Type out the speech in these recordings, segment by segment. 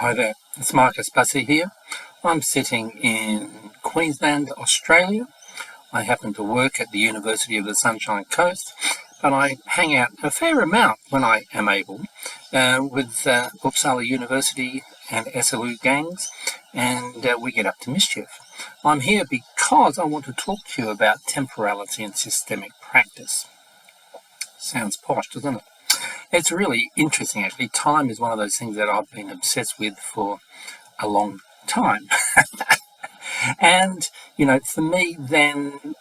Hi there, it's Marcus Bussey here. I'm sitting in Queensland, Australia. I happen to work at the University of the Sunshine Coast, but I hang out a fair amount when I am able with Uppsala University and SLU gangs, and we get up to mischief. I'm here because I want to talk to you about temporality and systemic practice. Sounds posh, doesn't it? It's really interesting, actually. Time is one of those things that I've been obsessed with for a long time. And, for me, then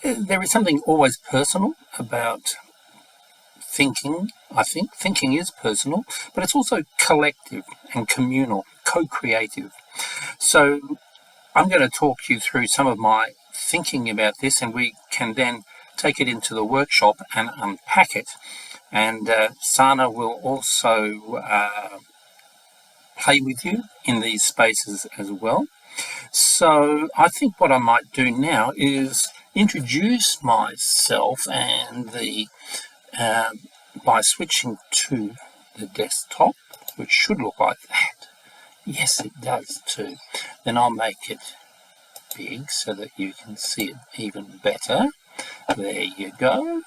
there is something always personal about thinking. I think thinking is personal, but it's also collective and communal, co-creative. So I'm going to talk you through some of my thinking about this, and we can then take it into the workshop and unpack it. And Sana will also play with you in these spaces as well. So I think what I might do now is introduce myself and by switching to the desktop, which should look like that. Yes, it does too. Then I'll make it big so that you can see it even better. There you go.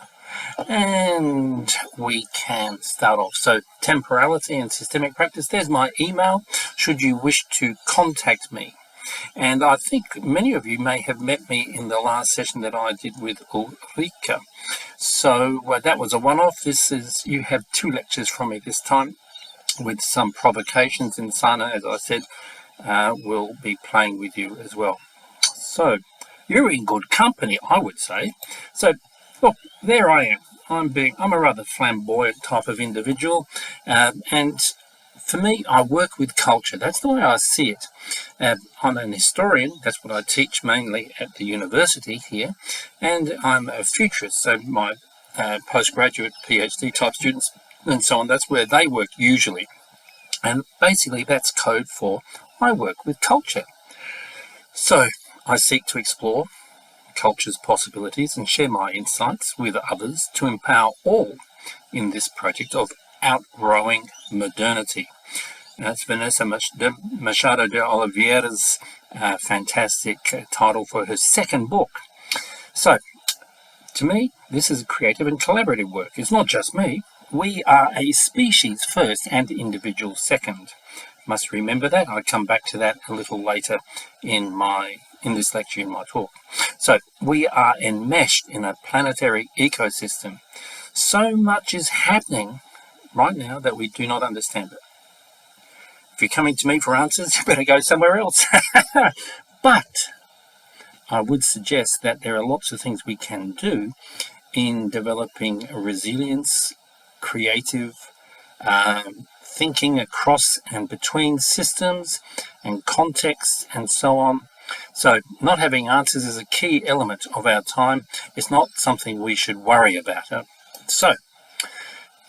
And we can start off. So temporality and systemic practice. There's my email should you wish to contact me. And I think many of you may have met me in the last session that I did with Ulrika. So that was a one-off. You have 2 lectures from me this time with some provocations, and Sana, as I said, will be playing with you as well. So you're in good company, I would say. So look, there I am. I'm a rather flamboyant type of individual, and for me, I work with culture. That's the way I see it. I'm an historian. That's what I teach mainly at the university here, and I'm a futurist. So my postgraduate PhD type students and so on, that's where they work usually. And basically that's code for I work with culture. So I seek to explore culture's possibilities and share my insights with others to empower all in this project of outgrowing modernity. That's Vanessa Machado de Oliveira's fantastic title for her second book. So, to me, this is creative and collaborative work. It's not just me. We are a species first and individual second. Must remember that. I'll come back to that a little later in this lecture, in my talk. So we are enmeshed in a planetary ecosystem. So much is happening right now that we do not understand it. If you're coming to me for answers, you better go somewhere else. But I would suggest that there are lots of things we can do in developing resilience, creative thinking across and between systems and contexts and so on. So not having answers is a key element of our time. It's not something we should worry about. So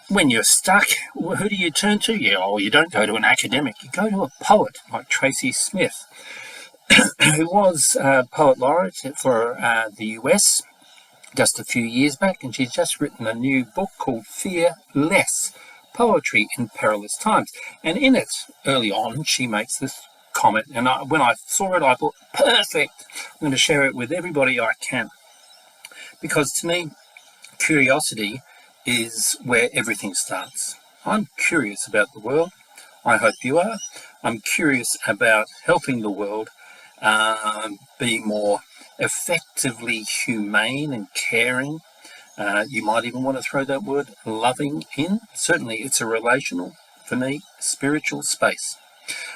when you're stuck, who do you turn to? You don't go to an academic. You go to a poet like Tracy Smith, who was poet laureate for the US just a few years back, and she's just written a new book called Fear Less, Poetry in Perilous Times. And in it, early on, she makes this comment, and when I saw it, I thought, perfect, I'm going to share it with everybody I can. Because to me, curiosity is where everything starts. I'm curious about the world. I hope you are. I'm curious about helping the world be more effectively humane and caring. You might even want to throw that word loving in. Certainly it's a relational, for me, spiritual space.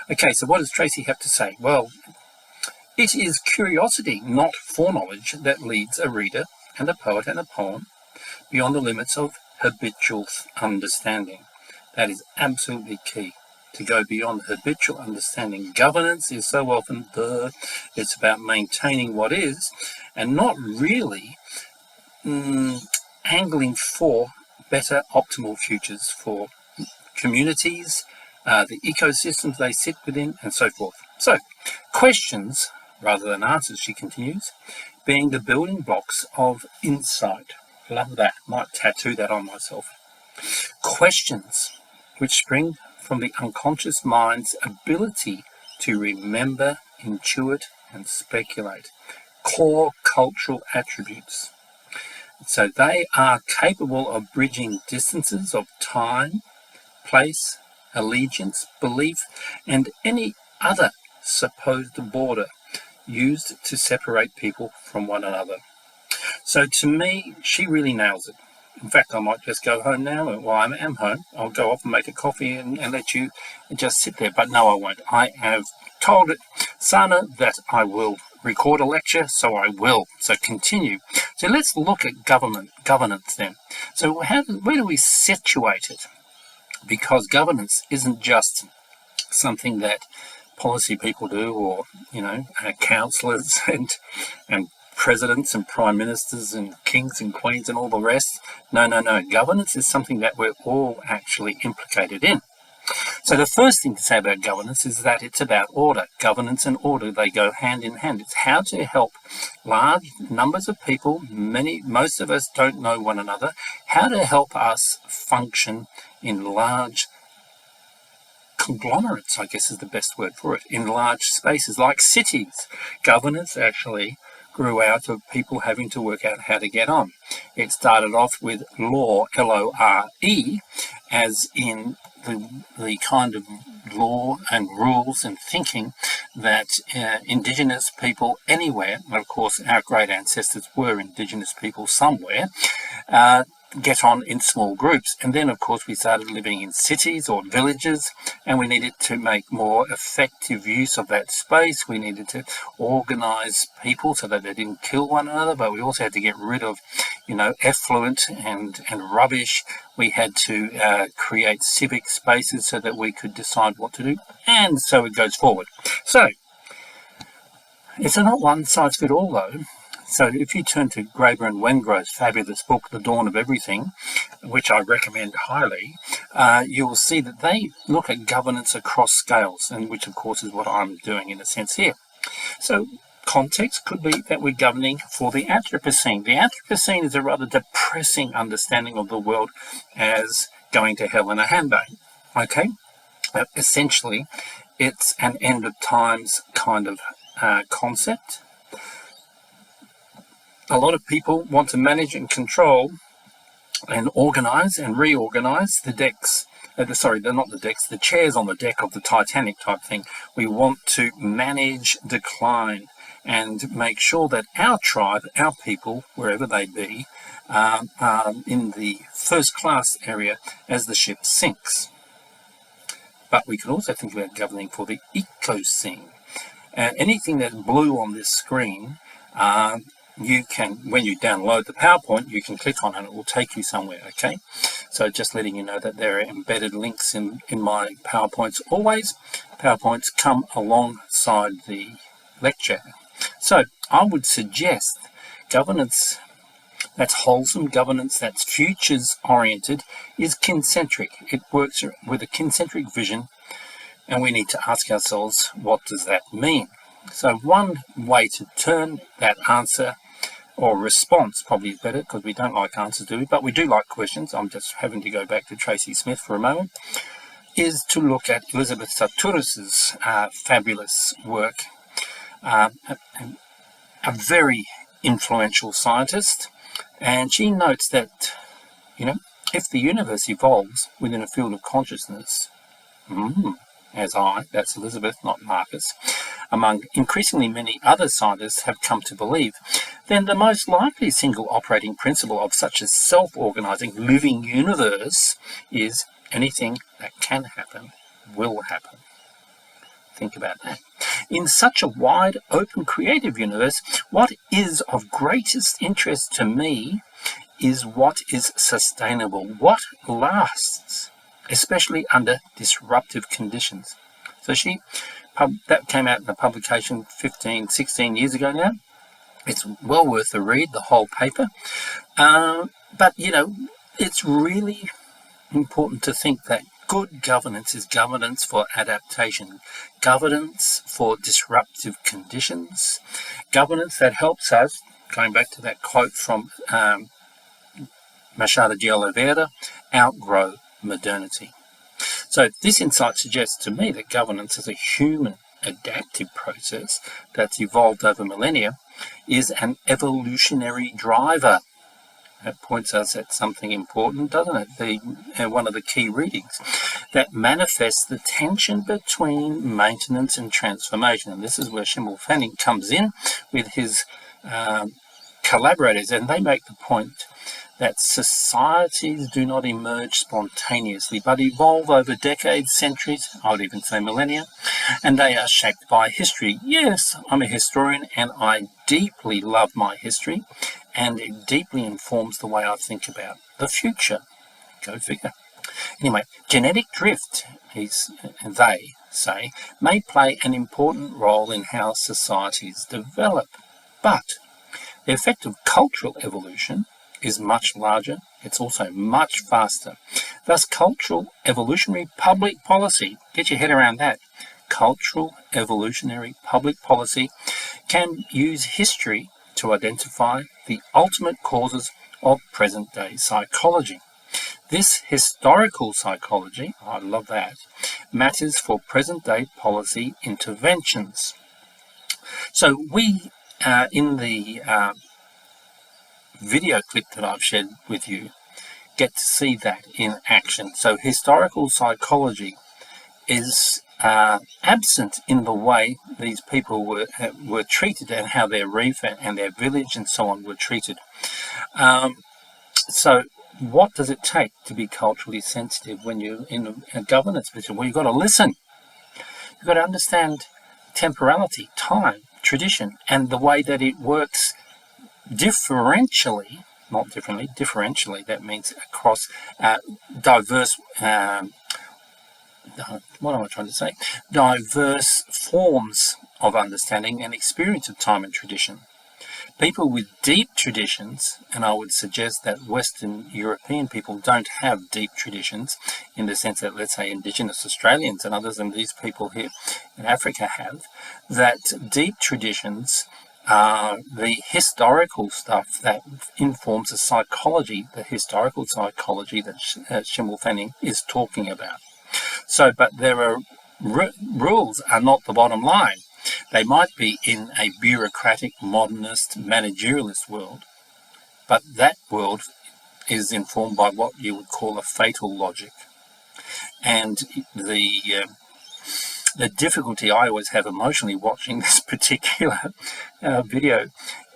Okay, so what does Tracy have to say? Well, it is curiosity, not foreknowledge, that leads a reader and a poet and a poem beyond the limits of habitual understanding. That is absolutely key, to go beyond habitual understanding. Governance is so often it's about maintaining what is and not really angling for better optimal futures for communities, the ecosystems they sit within, and so forth. So, questions rather than answers, she continues, being the building blocks of insight. Love that. Might tattoo that on myself. Questions which spring from the unconscious mind's ability to remember, intuit, and speculate. Core cultural attributes. So they are capable of bridging distances of time, place, allegiance, belief, and any other supposed border used to separate people from one another. So to me, she really nails it. In fact, I might just go home now. Well, I am home. I'll go off and make a coffee and let you just sit there. But no, I won't. I have told Sana that I will record a lecture, so I will. So continue. So let's look at governance then. So where do we situate it? Because governance isn't just something that policy people do, or councillors and presidents and prime ministers and kings and queens and all the rest. No. Governance is something that we're all actually implicated in. So the first thing to say about governance is that it's about order. Governance and order, they go hand in hand. It's how to help large numbers of people, most of us don't know one another, how to help us function in large conglomerates, I guess is the best word for it, in large spaces like cities. Governance actually grew out of people having to work out how to get on. It started off with law, L-O-R-E, as in the kind of law and rules and thinking that Indigenous people anywhere, and of course our great ancestors were Indigenous people somewhere, get on in small groups. And then of course we started living in cities or villages, and we needed to make more effective use of that space. We needed to organize people so that they didn't kill one another, but we also had to get rid of effluent and rubbish. We had to create civic spaces so that we could decide what to do, and so it goes forward. So it's not one size fits all though. So if you turn to Graeber and Wengrow's fabulous book, The Dawn of Everything, which I recommend highly, you will see that they look at governance across scales, and which of course is what I'm doing in a sense here. So context could be that we're governing for the Anthropocene. The Anthropocene is a rather depressing understanding of the world as going to hell in a handbag. Okay? Essentially, it's an end of times kind of concept. A lot of people want to manage and control and organize and reorganize the decks. The chairs on the deck of the Titanic type thing. We want to manage decline and make sure that our tribe, our people, wherever they be, are in the first class area as the ship sinks. But we can also think about governing for the ecocene. Anything that's blue on this screen, you can, when you download the PowerPoint, you can click on it and it will take you somewhere, okay? So just letting you know that there are embedded links in my PowerPoints always. PowerPoints come alongside the lecture. So I would suggest governance that's wholesome, governance that's futures-oriented, is kincentric. It works with a kincentric vision, and we need to ask ourselves, what does that mean? So one way to turn that answer, or response probably is better, because we don't like answers, do we? But we do like questions. I'm just having to go back to Tracy Smith for a moment, is to look at Elizabeth Sahtouris's fabulous work, a very influential scientist, and she notes that, if the universe evolves within a field of consciousness, that's Elizabeth, not Marcus, among increasingly many other scientists have come to believe, then the most likely single operating principle of such a self-organizing living universe is anything that can happen will happen. Think about that. In such a wide, open, creative universe, what is of greatest interest to me is what is sustainable, what lasts, especially under disruptive conditions. So that came out in a publication 15, 16 years ago now. It's well worth a read, the whole paper. But, it's really important to think that good governance is governance for adaptation, governance for disruptive conditions, governance that helps us, going back to that quote from Machado de Oliveira, outgrow modernity. So this insight suggests to me that governance as a human adaptive process that's evolved over millennia is an evolutionary driver. That points us at something important, doesn't it? One of the key readings that manifests the tension between maintenance and transformation. And this is where Schimmel Fanning comes in with his collaborators, and they make the point that societies do not emerge spontaneously, but evolve over decades, centuries, I would even say millennia, and they are shaped by history. Yes, I'm a historian, and I deeply love my history, and it deeply informs the way I think about the future. Go figure. Anyway, genetic drift, they say, may play an important role in how societies develop, but the effect of cultural evolution is much larger. It's also much faster. Thus, cultural evolutionary public policy, get your head around that, cultural evolutionary public policy can use history to identify the ultimate causes of present-day psychology. This historical psychology, I love that, matters for present-day policy interventions. So we, in the video clip that I've shared with you, get to see that in action. So historical psychology is absent in the way these people were treated, and how their reef and their village and so on were treated. So what does it take to be culturally sensitive when you're in a governance position? Well, you've got to listen. You've got to understand temporality, time, tradition, and the way that it works differentially, not differently, differentially. That means across diverse, what am I trying to say? Diverse forms of understanding and experience of time and tradition. People with deep traditions, and I would suggest that Western European people don't have deep traditions in the sense that, let's say, Indigenous Australians and others, and these people here in Africa have, that deep traditions are the historical stuff that informs the psychology, the historical psychology that Schimmel Fanning is talking about. So, but there are rules are not the bottom line. They might be in a bureaucratic, modernist, managerialist world, but that world is informed by what you would call a fatal logic. And the difficulty I always have emotionally watching this particular video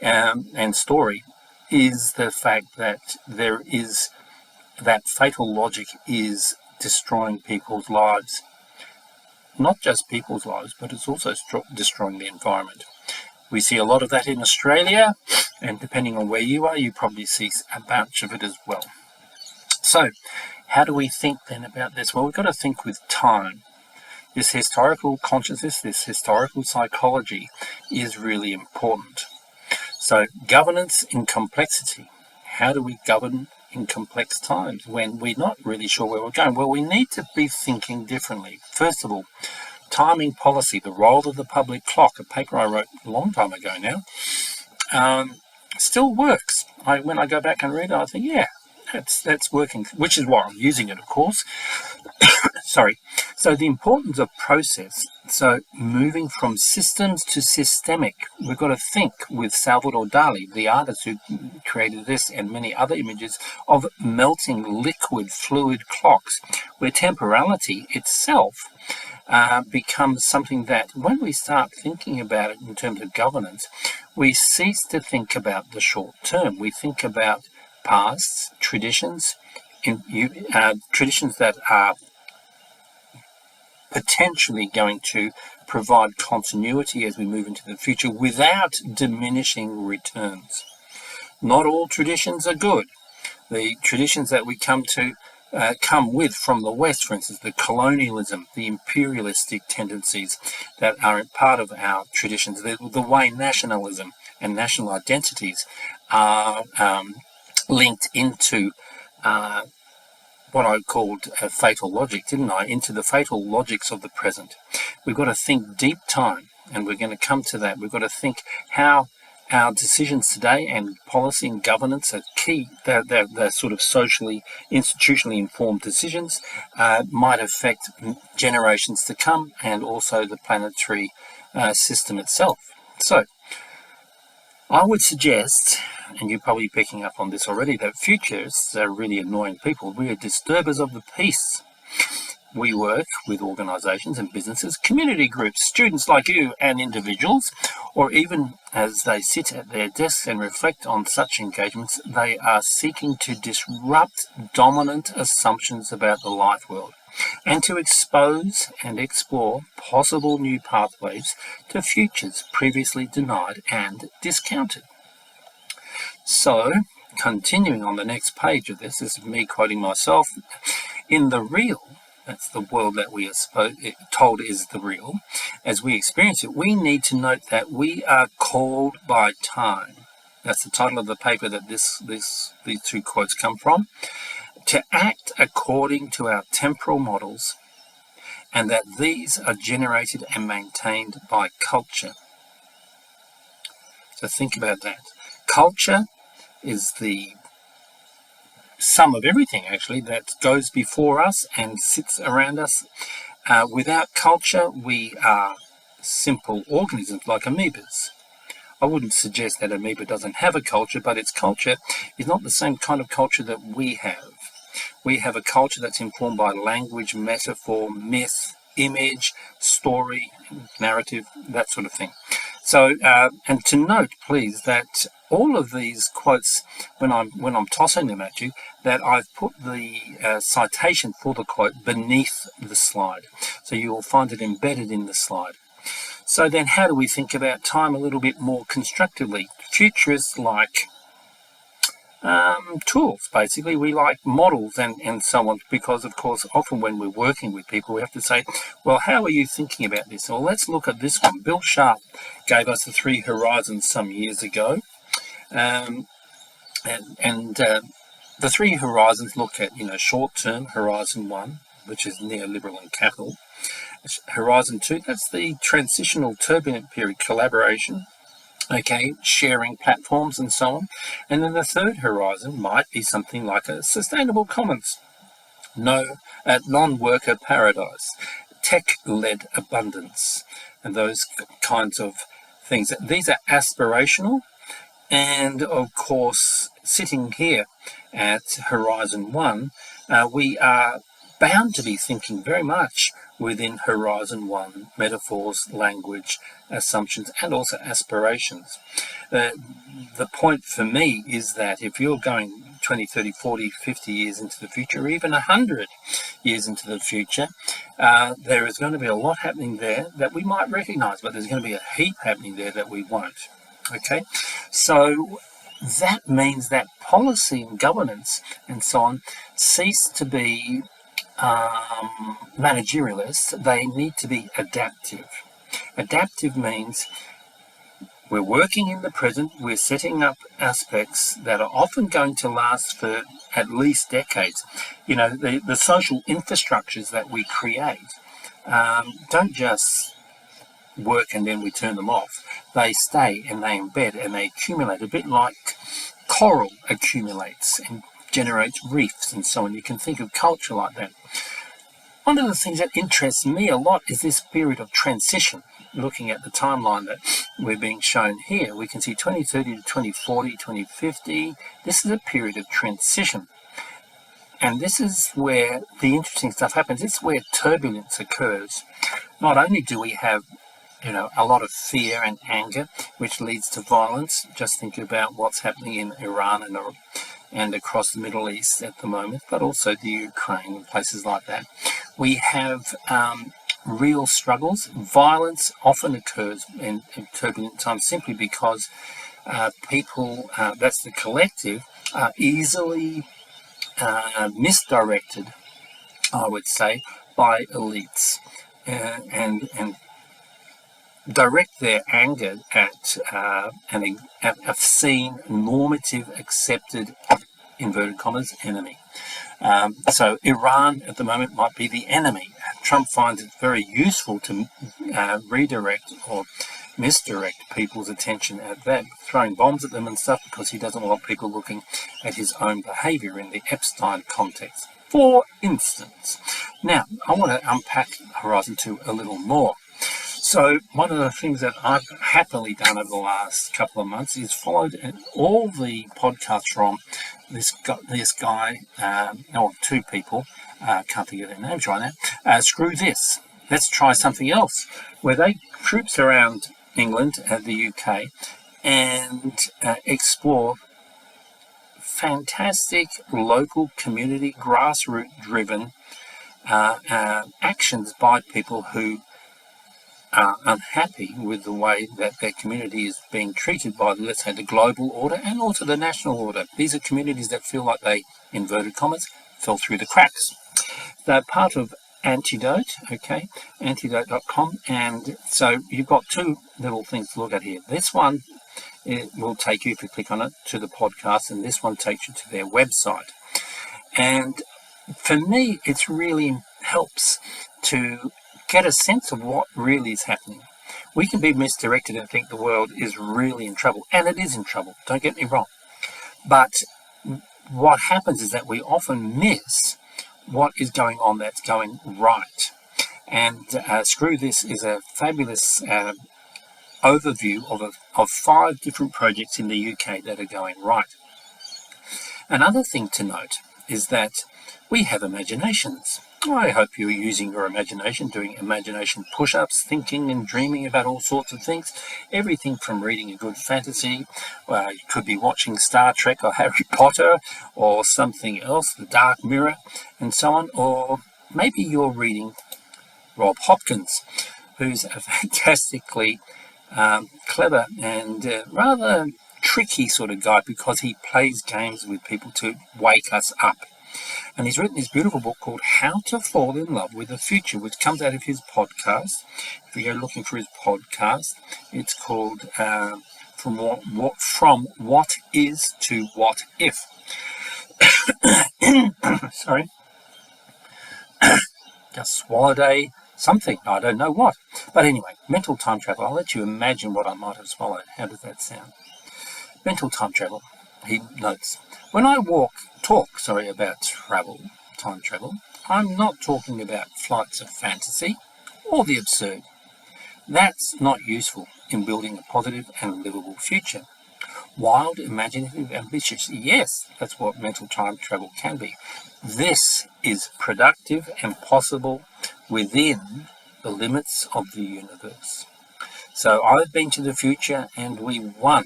and story is the fact that there is that fatal logic is destroying people's lives. Not just people's lives, but it's also destroying the environment. We see a lot of that in Australia, and depending on where you are, you probably see a bunch of it as well. So, how do we think then about this? Well, we've got to think with time. This historical consciousness, this historical psychology is really important. So, governance in complexity. How do we govern in complex times when we're not really sure where we're going? Well, we need to be thinking differently. First of all, timing policy, the role of the public clock, a paper I wrote a long time ago now, still works. When I go back and read it, I think, yeah, that's working, which is why I'm using it, of course. Sorry. So the importance of process, so moving from systems to systemic, we've got to think with Salvador Dali, the artist who created this and many other images, of melting liquid fluid clocks, where temporality itself becomes something that when we start thinking about it in terms of governance, we cease to think about the short term. We think about pasts, traditions, traditions that are potentially going to provide continuity as we move into the future without diminishing returns. Not all traditions are good. The traditions that we come with from the West, for instance, the colonialism, the imperialistic tendencies that are part of our traditions, the way nationalism and national identities are linked into what I called a fatal logic, didn't I? Into the fatal logics of the present. We've got to think deep time, and we're going to come to that. We've got to think how our decisions today and policy and governance are key. They're sort of socially, institutionally informed decisions, might affect generations to come and also the planetary system itself. So, I would suggest, and you're probably picking up on this already, that futurists are really annoying people. We are disturbers of the peace. We work with organisations and businesses, community groups, students like you and individuals, or even as they sit at their desks and reflect on such engagements, they are seeking to disrupt dominant assumptions about the life world and to expose and explore possible new pathways to futures previously denied and discounted. So, continuing on the next page of this is me quoting myself, in the real, that's the world that we are told is the real, as we experience it, we need to note that we are called by time. That's the title of the paper that these two quotes come from. To act according to our temporal models, and that these are generated and maintained by culture. So think about that. Culture is the sum of everything, actually, that goes before us and sits around us. Without culture, we are simple organisms like amoebas. I wouldn't suggest that amoeba doesn't have a culture, but its culture is not the same kind of culture that we have. We have a culture that's informed by language, metaphor, myth, image, story, narrative, that sort of thing. So, and to note, please, that all of these quotes, when I'm tossing them at you, that I've put the citation for the quote beneath the slide. So you will find it embedded in the slide. So then how do we think about time a little bit more constructively? Futurists like tools, basically. We like models and so on, because, of course, often when we're working with people, we have to say, well, how are you thinking about this? Well, let's look at this one. Bill Sharp gave us the 3 horizons some years ago. The 3 horizons look at, short-term, Horizon 1, which is neoliberal and capital. Horizon 2, that's the transitional turbulent period, collaboration, sharing platforms and so on. And then the third horizon might be something like a sustainable commons, non-worker paradise, tech-led abundance, and those kinds of things. These are aspirational, and of course, sitting here at Horizon 1, we are bound to be thinking very much within Horizon 1 metaphors, language, assumptions, and also aspirations. The point for me is that if you're going 20, 30, 40, 50 years into the future, or even 100 years into the future, there is going to be a lot happening there that we might recognize, but there's going to be a heap happening there that we won't. Okay, so that means that policy and governance and so on cease to be managerialist. They need to be adaptive. Adaptive means we're working in the present, we're setting up aspects that are often going to last for at least decades. The social infrastructures that we create don't just work and then we turn them off. They stay and they embed and they accumulate, a bit like coral accumulates and generates reefs and so on. You can think of culture like that. One of the things that interests me a lot is this period of transition. Looking at the timeline that we're being shown here, we can see 2030 to 2040, 2050. This is a period of transition. And this is where the interesting stuff happens. It's where turbulence occurs. Not only do we have a lot of fear and anger, which leads to violence. Just think about what's happening in Iran and across the Middle East at the moment, but also the Ukraine and places like that. We have real struggles. Violence often occurs in turbulent times simply because people, that's the collective, are easily misdirected, I would say, by elites and direct their anger at a seen, normative, accepted, inverted commas, enemy. So Iran at the moment might be the enemy. Trump finds it very useful to redirect or misdirect people's attention at that, throwing bombs at them and stuff because he doesn't want people looking at his own behaviour in the Epstein context, for instance. Now, I want to unpack Horizon 2 a little more. So one of the things that I've happily done over the last couple of months is followed all the podcasts from this guy, two people, can't think of their names right now, Screw This, Let's Try Something Else, where they troops around England and the UK and explore fantastic local community grassroots driven actions by people who are unhappy with the way that their community is being treated by, let's say, the global order and also the national order. These are communities that feel like they, inverted commas, fell through the cracks. They're part of Antidote, okay, antidote.com, and so you've got two little things to look at here. This one, it will take you, if you click on it, to the podcast, and this one takes you to their website. And for me, it really helps to get a sense of what really is happening. We can be misdirected and think the world is really in trouble, and it is in trouble, don't get me wrong. But what happens is that we often miss what is going on that's going right. And Screw This is a fabulous overview of 5 different projects in the UK that are going right. Another thing to note is that we have imaginations. I hope you're using your imagination, doing imagination push-ups, thinking and dreaming about all sorts of things. Everything from reading a good fantasy, you could be watching Star Trek or Harry Potter or something else, The Dark Mirror, and so on. Or maybe you're reading Rob Hopkins, who's a fantastically clever and rather tricky sort of guy because he plays games with people to wake us up. And he's written this beautiful book called How to Fall in Love with the Future, which comes out of his podcast. If you go looking for his podcast, it's called From What Is to What If. Sorry. Just swallowed something. I don't know what. But anyway, mental time travel. I'll let you imagine what I might have swallowed. How does that sound? Mental time travel. He notes, when I talk about time travel, I'm not talking about flights of fantasy or the absurd. That's not useful in building a positive and livable future. Wild, imaginative, ambitious, yes, that's what mental time travel can be. This is productive and possible within the limits of the universe. So I've been to the future and we won.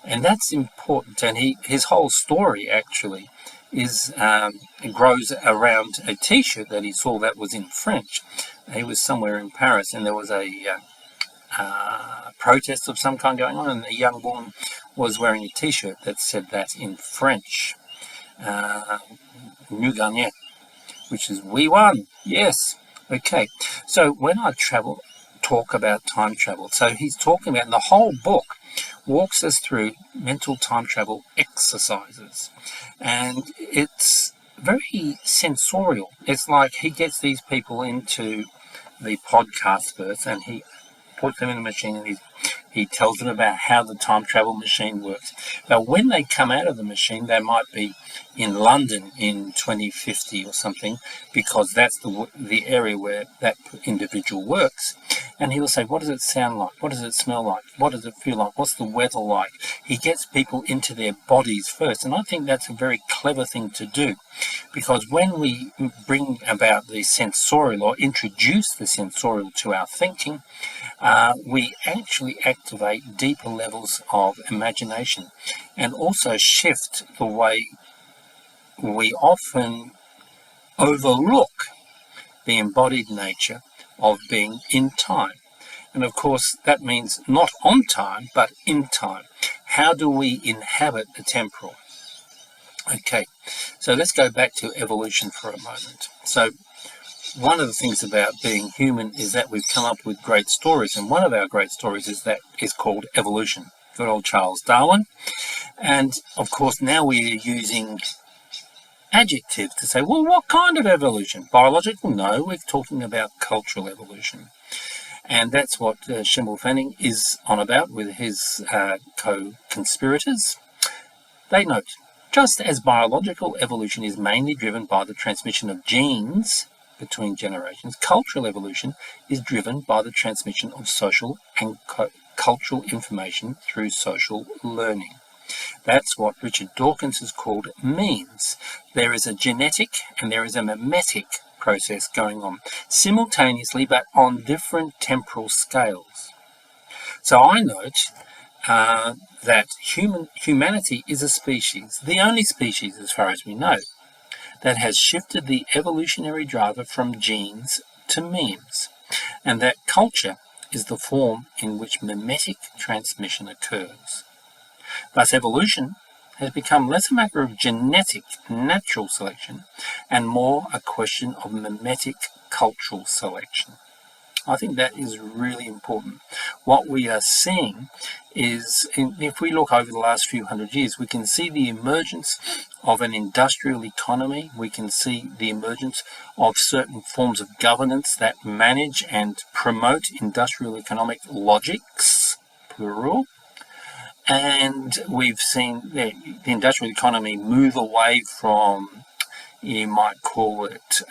And that's important, and his whole story actually is grows around a T-shirt that he saw that was in French. He was somewhere in Paris, and there was a protest of some kind going on, and a young woman was wearing a T-shirt that said that in French, "Nous gagnons," which is "we won." Yes, okay. So when I talk about time travel, so he's talking about, and the whole book walks us through mental time travel exercises, and it's very sensorial. It's like he gets these people into the podcast first, and he puts them in a machine, and he tells them about how the time travel machine works. But when they come out of the machine, they might be in London in 2050 or something, because that's the area where that individual works. And he'll say, what does it sound like? What does it smell like? What does it feel like? What's the weather like? He gets people into their bodies first. And I think that's a very clever thing to do, because when we bring about the sensorial or introduce the sensorial to our thinking, we actually activate deeper levels of imagination and also shift the way we often overlook the embodied nature of being in time. And of course, that means not on time, but in time. How do we inhabit the temporal? Okay, so let's go back to evolution for a moment. So one of the things about being human is that we've come up with great stories, and one of our great stories is called evolution. Good old Charles Darwin. And of course, now we're using adjectives to say, well, what kind of evolution? Biological? No, we're talking about cultural evolution. And that's what Schimmel Fanning is on about with his co-conspirators. They note, just as biological evolution is mainly driven by the transmission of genes between generations, cultural evolution is driven by the transmission of social and cultural information through social learning. That's what Richard Dawkins has called memes. There is a genetic and there is a mimetic process going on simultaneously but on different temporal scales. So I note that humanity is a species, the only species as far as we know, that has shifted the evolutionary driver from genes to memes, and that culture is the form in which mimetic transmission occurs. Thus, evolution has become less a matter of genetic, natural selection and more a question of mimetic cultural selection. I think that is really important. What we are seeing is, if we look over the last few hundred years, we can see the emergence of an industrial economy. We can see the emergence of certain forms of governance that manage and promote industrial economic logics, plural. And we've seen the industrial economy move away from, you might call it,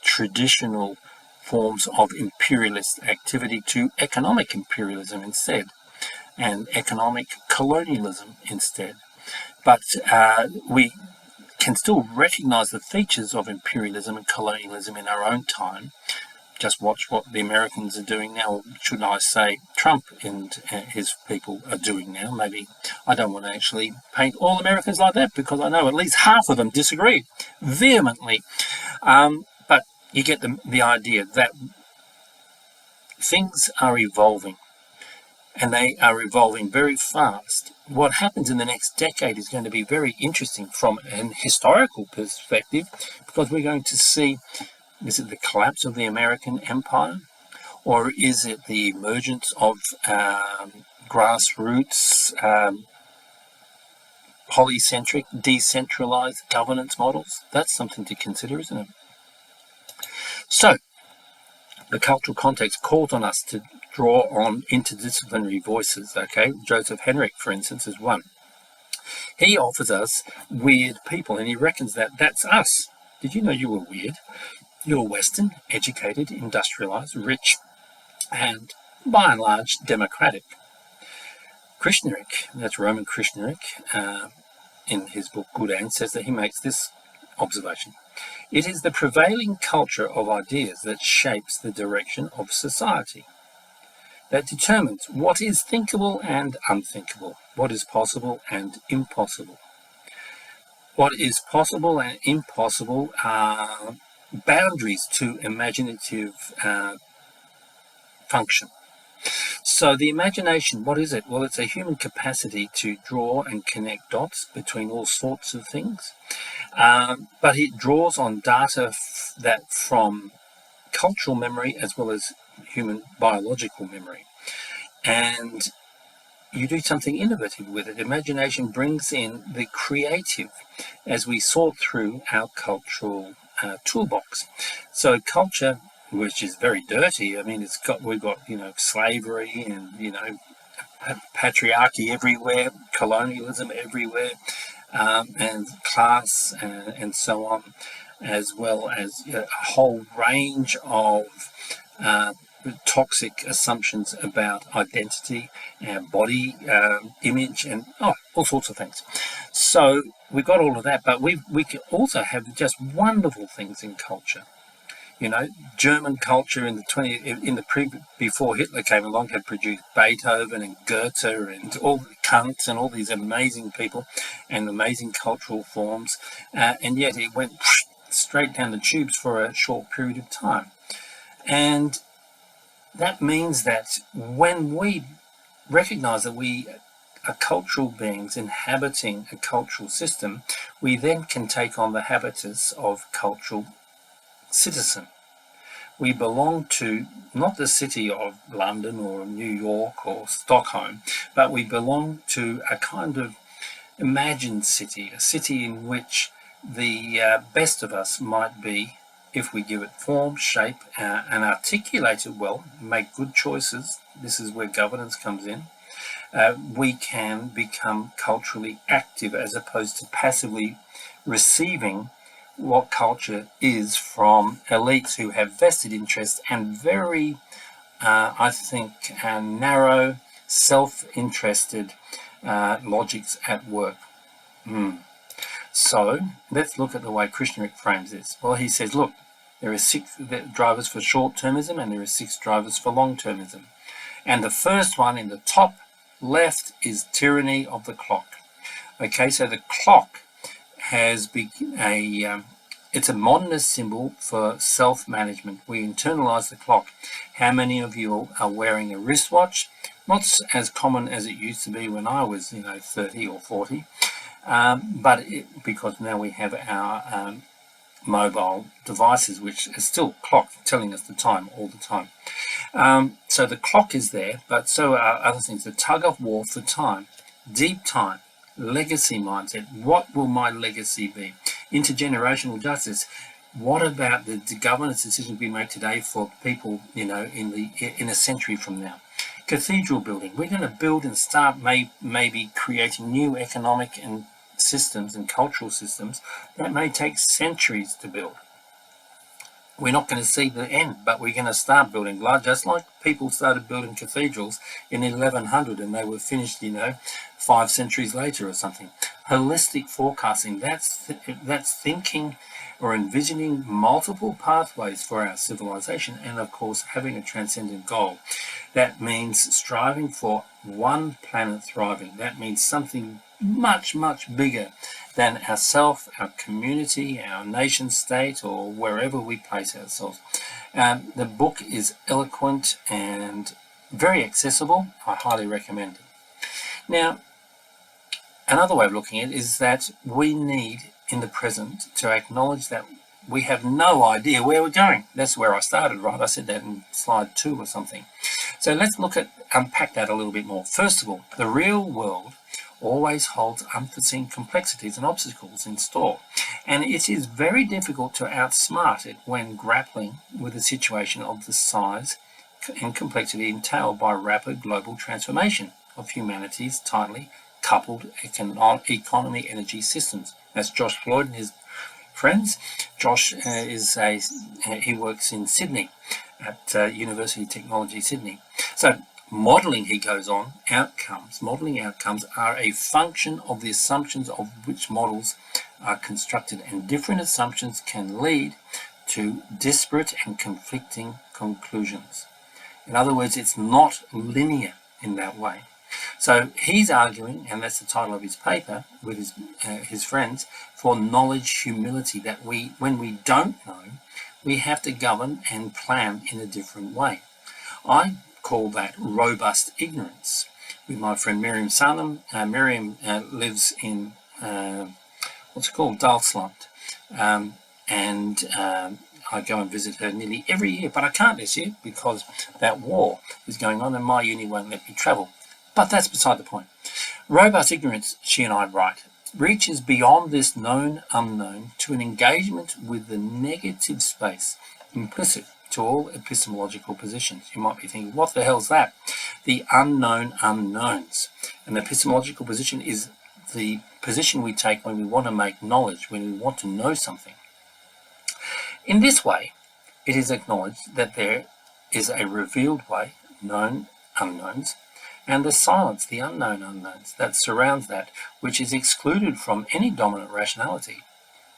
traditional forms of imperialist activity to economic imperialism instead, and economic colonialism instead. But we can still recognize the features of imperialism and colonialism in our own time. Just watch what the Americans are doing now, or should I say Trump and his people are doing now. Maybe I don't want to actually paint all Americans like that, because I know at least half of them disagree vehemently. But you get the idea that things are evolving, and they are evolving very fast. What happens in the next decade is going to be very interesting from an historical perspective, because we're going to see, is it the collapse of the American empire, or is it the emergence of grassroots, polycentric, decentralized governance models? That's something to consider, isn't it? So, the cultural context calls on us to draw on interdisciplinary voices, okay? Joseph Henrich, for instance, is one. He offers us weird people, and he reckons that that's us. Did you know you were weird? You're Western, educated, industrialized, rich, and by and large democratic. Krishnarik, that's Roman Krishnarik, in his book Good, says that he makes this observation. It is the prevailing culture of ideas that shapes the direction of society, that determines what is thinkable and unthinkable, what is possible and impossible. What is possible and impossible are boundaries to imaginative function. So the imagination, what is it? Well, it's a human capacity to draw and connect dots between all sorts of things, but it draws on data that from cultural memory as well as human biological memory. And you do something innovative with it. Imagination brings in the creative as we sort through our cultural toolbox. So culture, which is very dirty, I mean, we've got slavery and patriarchy everywhere, colonialism everywhere, and class and so on, as well as a whole range of toxic assumptions about identity and body image and all sorts of things. So we've got all of that, but we can also have just wonderful things in culture. German culture before Hitler came along had produced Beethoven and Goethe and all Kant and all these amazing people and amazing cultural forms, and yet it went straight down the tubes for a short period of time. And that means that when we recognize that we are cultural beings inhabiting a cultural system, we then can take on the habitus of cultural citizen. We belong to not the city of London or New York or Stockholm, but we belong to a kind of imagined city, a city in which the best of us might be if we give it form, shape, and articulate it well, make good choices, this is where governance comes in, we can become culturally active as opposed to passively receiving what culture is from elites who have vested interests and very, I think, narrow, self-interested logics at work. So let's look at the way Krishna frames this. Well, he says, look, there are 6 drivers for short-termism and there are 6 drivers for long-termism. And the first one in the top left is tyranny of the clock. Okay, so the clock has it's a modernist symbol for self-management. We internalize the clock. How many of you are wearing a wristwatch? Not as common as it used to be when I was, 30 or 40. Because now we have our mobile devices, which are still clock telling us the time all the time. So the clock is there, but so are other things. The tug of war for time, deep time, legacy mindset. What will my legacy be? Intergenerational justice. What about the governance decisions we make today for people, in a century from now? Cathedral building. We're going to build and start maybe creating new economic and systems and cultural systems that may take centuries to build. We're not going to see the end, but we're going to start building, just like people started building cathedrals in 1100 and they were finished, 5 centuries later or something. Holistic forecasting, that's thinking or envisioning multiple pathways for our civilization, and of course having a transcendent goal. That means striving for one planet thriving. That means something much, much bigger than ourselves, our community, our nation state, or wherever we place ourselves. The book is eloquent and very accessible. I highly recommend it. Now, another way of looking at it is that we need, in the present, to acknowledge that we have no idea where we're going. That's where I started, right? I said that in slide 2 or something. So let's unpack that a little bit more. First of all, the real world always holds unforeseen complexities and obstacles in store. And it is very difficult to outsmart it when grappling with a situation of the size and complexity entailed by rapid global transformation of humanity's tightly coupled economy energy systems. That's Josh Floyd and his friends. Josh he works in Sydney at University of Technology Sydney. So modelling, he goes on, modelling outcomes are a function of the assumptions of which models are constructed, and different assumptions can lead to disparate and conflicting conclusions. In other words, it's not linear in that way. So he's arguing, and that's the title of his paper with his friends, for knowledge humility, that when we don't know, we have to govern and plan in a different way. I call that robust ignorance. With my friend Miriam Sanam, Miriam lives in Dalsland, and I go and visit her nearly every year, but I can't this year because that war is going on and my uni won't let me travel. But that's beside the point. Robust ignorance, she and I write, reaches beyond this known unknown to an engagement with the negative space implicit to all epistemological positions. You might be thinking, what the hell's that? The unknown unknowns. An epistemological position is the position we take when we want to make knowledge, when we want to know something. In this way, it is acknowledged that there is a revealed way, known unknowns, and the silence, the unknown unknowns, that surrounds that, which is excluded from any dominant rationality.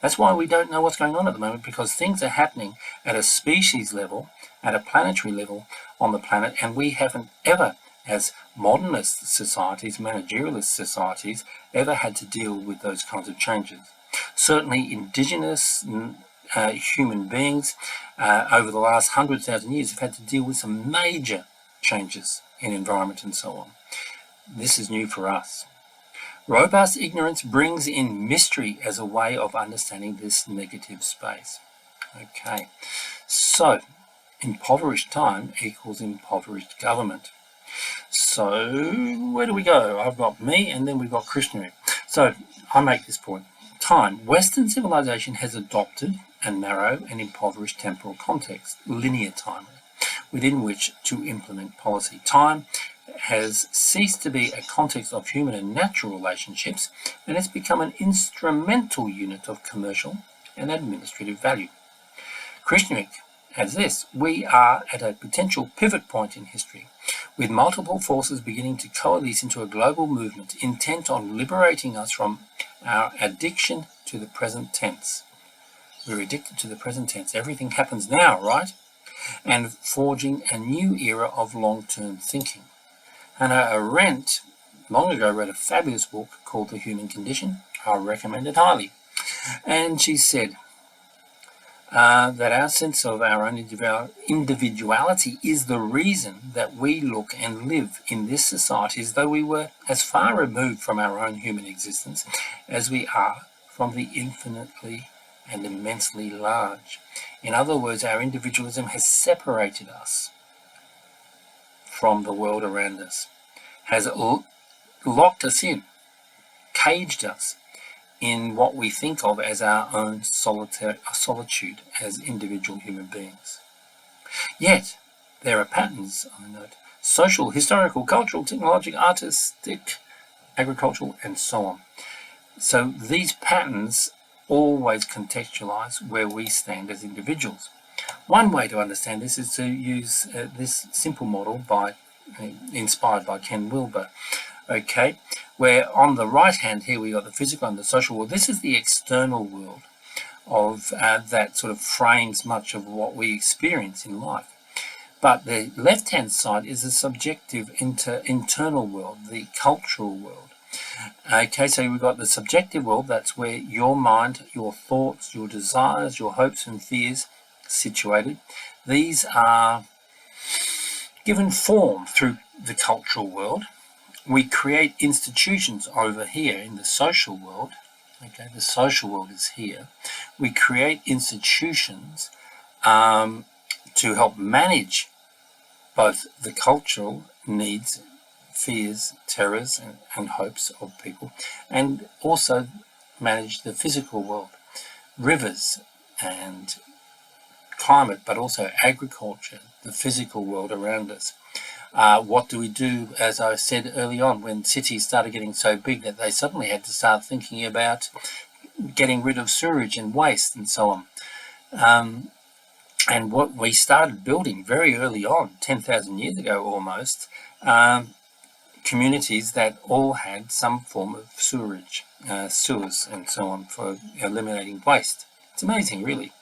That's why we don't know what's going on at the moment, because things are happening at a species level, at a planetary level on the planet, and we haven't ever, as modernist societies, managerialist societies, ever had to deal with those kinds of changes. Certainly indigenous human beings over the last 100,000 years have had to deal with some major changes in environment and so on. This is new for us. Robust ignorance brings in mystery as a way of understanding this negative space. Okay, so impoverished time equals impoverished government. So where do we go? I've got me and then we've got Krishna. So I make this point. Time. Western civilization has adopted a narrow and impoverished temporal context, linear time, within which to implement policy. Time has ceased to be a context of human and natural relationships and has become an instrumental unit of commercial and administrative value. Krishnaik adds this: we are at a potential pivot point in history, with multiple forces beginning to coalesce into a global movement intent on liberating us from our addiction to the present tense. We're addicted to the present tense. Everything happens now, right? And forging a new era of long-term thinking. Hannah Arendt long ago wrote a fabulous book called The Human Condition. I recommend it highly. And she said that our sense of our own individuality is the reason that we look and live in this society as though we were as far removed from our own human existence as we are from the infinitely and immensely large. In other words, our individualism has separated us from the world around us, has locked us in, caged us in what we think of as our own solitude as individual human beings. Yet, there are patterns, I note: social, historical, cultural, technological, artistic, agricultural, and so on. So these patterns always contextualize where we stand as individuals. One way to understand this is to use this simple model inspired by Ken Wilber, okay, where on the right hand here we got the physical and the social world. This is the external world of that sort of frames much of what we experience in life. But the left-hand side is a subjective internal world, the cultural world. Okay, so we've got the subjective world. That's where your mind, your thoughts, your desires, your hopes and fears situated. These are given form through the cultural world. We create institutions over here in the social world. Okay, the social world is here. We create institutions to help manage both the cultural needs, fears, terrors, and hopes of people, and also manage the physical world, rivers and climate, but also agriculture, the physical world around us. What do we do, as I said early on, when cities started getting so big that they suddenly had to start thinking about getting rid of sewage and waste and so on. And what we started building very early on, 10,000 years ago almost, communities that all had some form of sewerage, sewers and so on, for eliminating waste. It's amazing, really.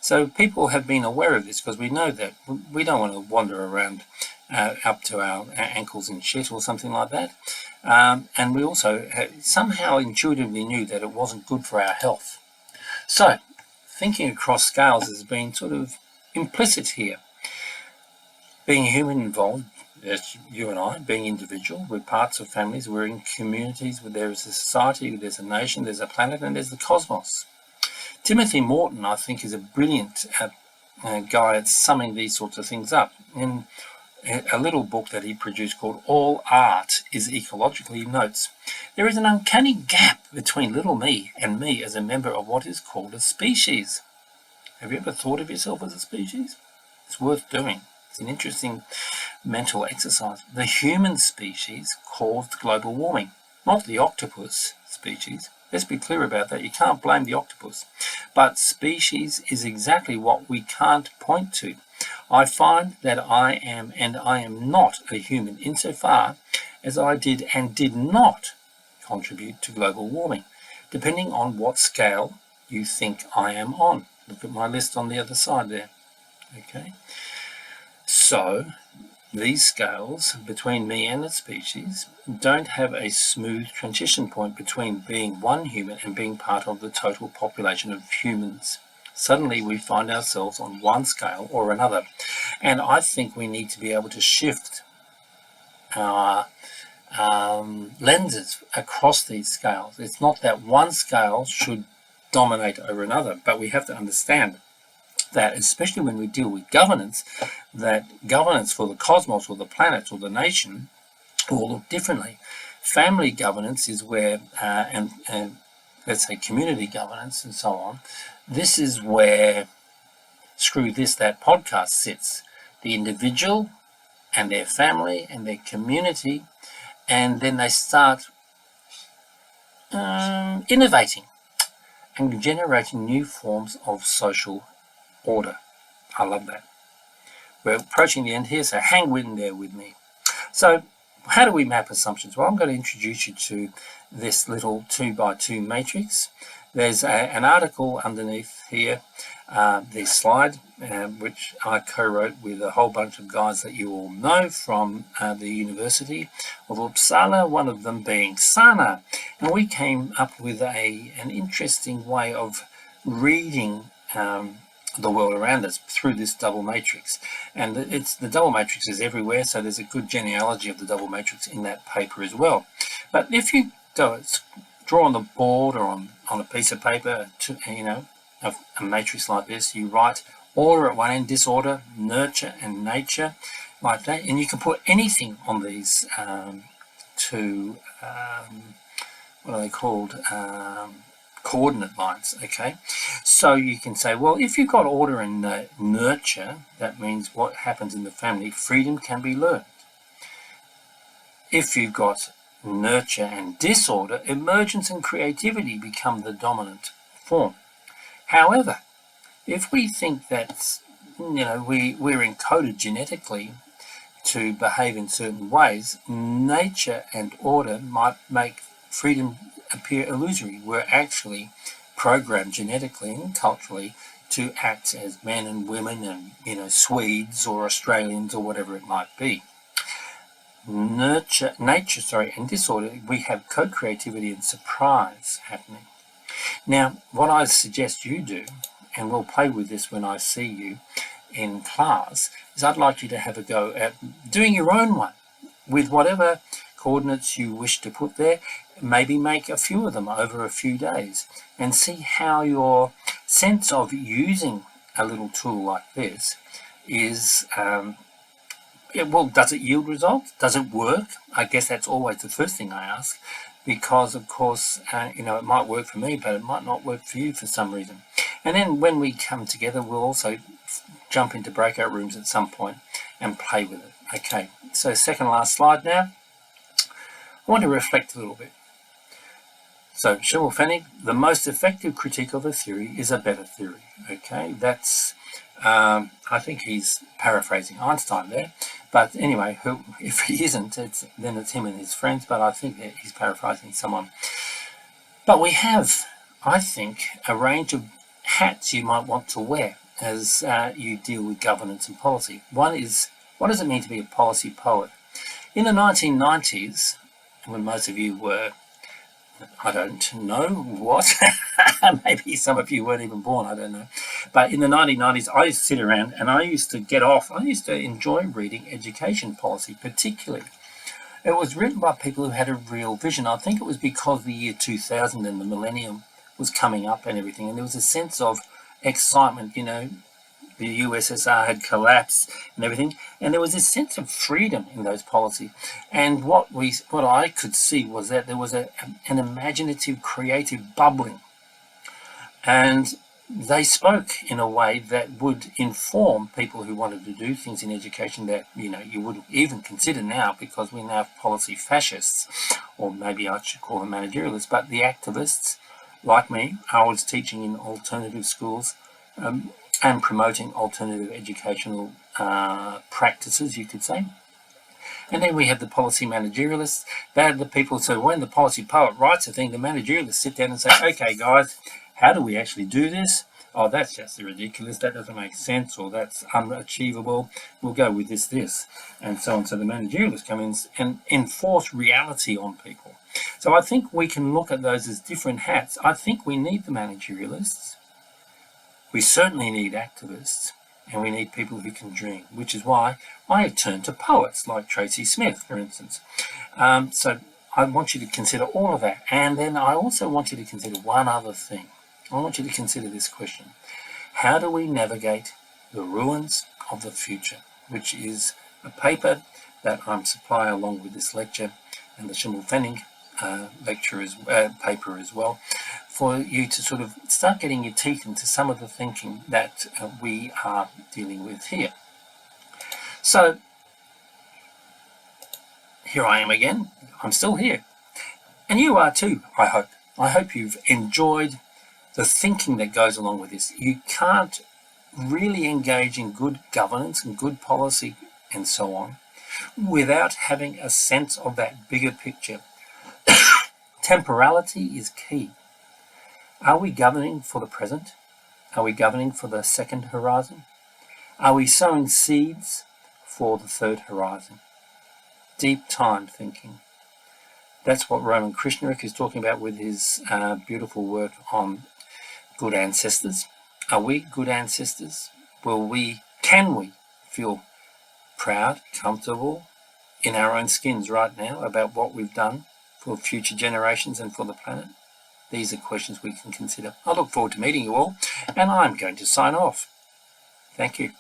So people have been aware of this because we know that we don't want to wander around up to our ankles in shit or something like that. And we also somehow intuitively knew that it wasn't good for our health. So thinking across scales has been sort of implicit here. Being human involved, as you and I, being individual, we're parts of families, we're in communities, where there is a society, there's a nation, there's a planet, and there's the cosmos. Timothy Morton, I think, is a brilliant guy at summing these sorts of things up. In a little book that he produced called All Art is Ecological, he notes, there is an uncanny gap between little me and me as a member of what is called a species. Have you ever thought of yourself as a species? It's worth doing. It's an interesting mental exercise. The human species caused global warming, not the octopus species. Let's be clear about that. You can't blame the octopus. But species is exactly what we can't point to. I find that I am and I am not a human insofar as I did and did not contribute to global warming, depending on what scale you think I am on. Look at my list on the other side there. Okay. So these scales between me and the species don't have a smooth transition point between being one human and being part of the total population of humans. Suddenly we find ourselves on one scale or another. And I think we need to be able to shift our lenses across these scales. It's not that one scale should dominate over another, but we have to understand that, especially when we deal with governance, that governance for the cosmos or the planet or the nation all look differently. Family governance is where, and let's say community governance and so on, this is where Screw This, That podcast sits. The individual and their family and their community, and then they start innovating and generating new forms of social order. I love that. We're approaching the end here, so hang in there with me. So how do we map assumptions? Well, I'm going to introduce you to this little 2x2 matrix. There's an article underneath here, this slide, which I co-wrote with a whole bunch of guys that you all know from the University of Uppsala, one of them being Sana. And we came up with an interesting way of reading the world around us through this double matrix. And the double matrix is everywhere, so there's a good genealogy of the double matrix in that paper as well. But if you draw on the board or on a piece of paper, a matrix like this, you write order at one end, disorder, nurture and nature, like that. And you can put anything on these two, what are they called? Coordinate lines, okay? So you can say, well, if you've got order and nurture, that means what happens in the family, freedom can be learned. If you've got nurture and disorder, emergence and creativity become the dominant form. However, if we think that we're encoded genetically to behave in certain ways, nature and order might make freedom appear illusory. We're actually programmed genetically and culturally to act as men and women and Swedes or Australians or whatever it might be. Nature, and disorder, we have co-creativity and surprise happening. Now, what I suggest you do, and we'll play with this when I see you in class, is I'd like you to have a go at doing your own one with whatever coordinates you wish to put there. Maybe make a few of them over a few days and see how your sense of using a little tool like this is does it yield results? Does it work? I guess that's always the first thing I ask, because of course, it might work for me, but it might not work for you for some reason. And then when we come together, we'll also jump into breakout rooms at some point and play with it. Okay, so second last slide now. I want to reflect a little bit. So Schimmelpfennig, the most effective critique of a theory is a better theory. Okay, that's, I think he's paraphrasing Einstein there. But anyway, if he isn't, then it's him and his friends, but I think that he's paraphrasing someone. But we have, I think, a range of hats you might want to wear as you deal with governance and policy. One is, what does it mean to be a policy poet? In the 1990s, when most of you were, I don't know what, maybe some of you weren't even born, I don't know. But in the 1990s, I used to sit around and I used to enjoy reading education policy particularly. It was written by people who had a real vision. I think it was because the year 2000 and the millennium was coming up and everything, and there was a sense of excitement, the USSR had collapsed and everything, and there was this sense of freedom in those policies. And what I could see was that there was an imaginative, creative bubbling, and they spoke in a way that would inform people who wanted to do things in education that you wouldn't even consider now, because we now have policy fascists, or maybe I should call them managerialists. But the activists, like me, I was teaching in alternative schools, and promoting alternative educational practices, you could say. And then we have the policy managerialists. They are the people, so when the policy poet writes a thing, the managerialists sit down and say, okay guys, how do we actually do this? Oh, that's just ridiculous, that doesn't make sense, or that's unachievable, we'll go with this, and so on. So the managerialists come in and enforce reality on people. So I think we can look at those as different hats. I think we need the managerialists. We certainly need activists, and we need people who can dream, which is why I turn to poets like Tracy Smith, for instance. So I want you to consider all of that. And then I also want you to consider one other thing. I want you to consider this question. How do we navigate the ruins of the future? Which is a paper that I'm supplying along with this lecture and the Schimmelpfennig paper as well, for you to sort of start getting your teeth into some of the thinking that we are dealing with here. So here I am again. I'm still here. And you are too, I hope. I hope you've enjoyed the thinking that goes along with this. You can't really engage in good governance and good policy and so on without having a sense of that bigger picture. Temporality is key. Are we governing for the present? Are we governing for the second horizon? Are we sowing seeds for the third horizon? Deep time thinking. That's what Roman Krishnarik is talking about with his beautiful work on good ancestors. Are we good ancestors? Can we feel proud, comfortable in our own skins right now about what we've done for future generations and for the planet? These are questions we can consider. I look forward to meeting you all, and I'm going to sign off. Thank you.